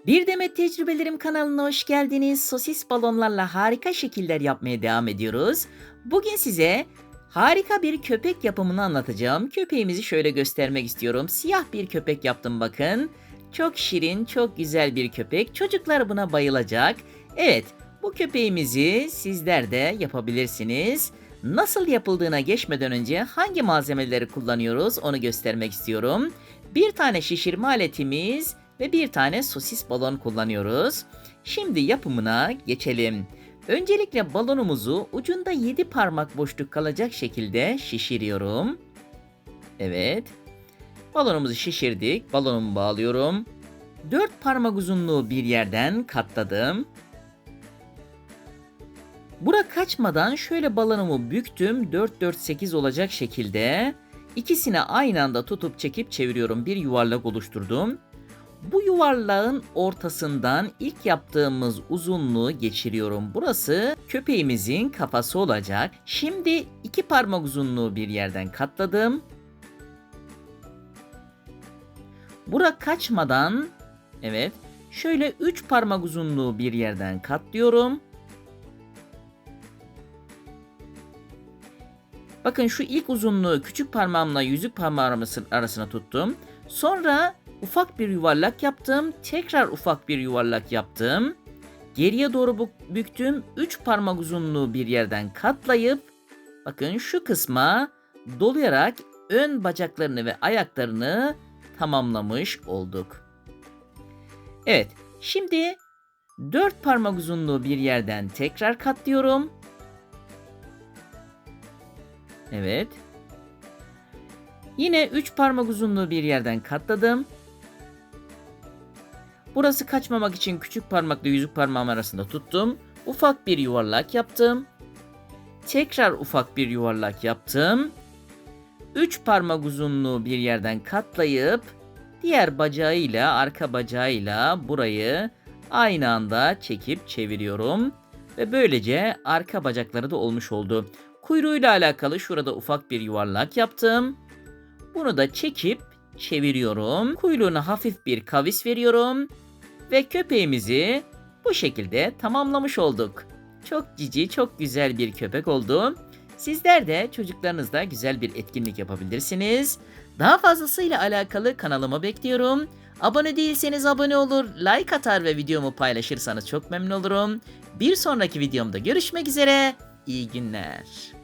Bir Demet Tecrübelerim kanalına hoş geldiniz. Sosis balonlarla harika şekiller yapmaya devam ediyoruz. Bugün size harika bir köpek yapımını anlatacağım. Köpeğimizi şöyle göstermek istiyorum. Siyah bir köpek yaptım bakın. Çok şirin, çok güzel bir köpek. Çocuklar buna bayılacak. Evet, bu köpeğimizi sizler de yapabilirsiniz. Nasıl yapıldığına geçmeden önce hangi malzemeleri kullanıyoruz onu göstermek istiyorum. Bir tane şişirme aletimiz ve bir tane sosis balon kullanıyoruz. Şimdi yapımına geçelim. Öncelikle balonumuzu ucunda 7 parmak boşluk kalacak şekilde şişiriyorum. Evet. Balonumuzu şişirdik. Balonumu bağlıyorum. 4 parmak uzunluğu bir yerden katladım. Bura kaçmadan şöyle balonumu büktüm. 4-4-8 olacak şekilde ikisini aynı anda tutup çekip çeviriyorum. Bir yuvarlak oluşturdum. Bu yuvarlağın ortasından ilk yaptığımız uzunluğu geçiriyorum. Burası köpeğimizin kafası olacak. Şimdi 2 parmak uzunluğu bir yerden katladım. Bura kaçmadan, evet, şöyle 3 parmak uzunluğu bir yerden katlıyorum. Bakın şu ilk uzunluğu küçük parmağımla yüzük parmağımın arasına tuttum. Sonra ufak bir yuvarlak yaptım. Tekrar ufak bir yuvarlak yaptım. Geriye doğru büktüm. 3 parmak uzunluğu bir yerden katlayıp bakın şu kısma dolayarak ön bacaklarını ve ayaklarını tamamlamış olduk. Evet, şimdi 4 parmak uzunluğu bir yerden tekrar katlıyorum. Evet. Yine 3 parmak uzunluğu bir yerden katladım. Burası kaçmamak için küçük parmakla yüzük parmağım arasında tuttum. Ufak bir yuvarlak yaptım. Tekrar ufak bir yuvarlak yaptım. 3 parmak uzunluğu bir yerden katlayıp diğer bacağıyla, arka bacağıyla burayı aynı anda çekip çeviriyorum. Ve böylece arka bacakları da olmuş oldu. Kuyruğuyla alakalı şurada ufak bir yuvarlak yaptım. Bunu da çekip çeviriyorum. Kuyruğuna hafif bir kavis veriyorum. Ve köpeğimizi bu şekilde tamamlamış olduk. Çok cici, çok güzel bir köpek oldu. Sizler de çocuklarınızla güzel bir etkinlik yapabilirsiniz. Daha fazlasıyla alakalı kanalıma bekliyorum. Abone değilseniz abone olur, like atar ve videomu paylaşırsanız çok memnun olurum. Bir sonraki videomda görüşmek üzere. İyi günler.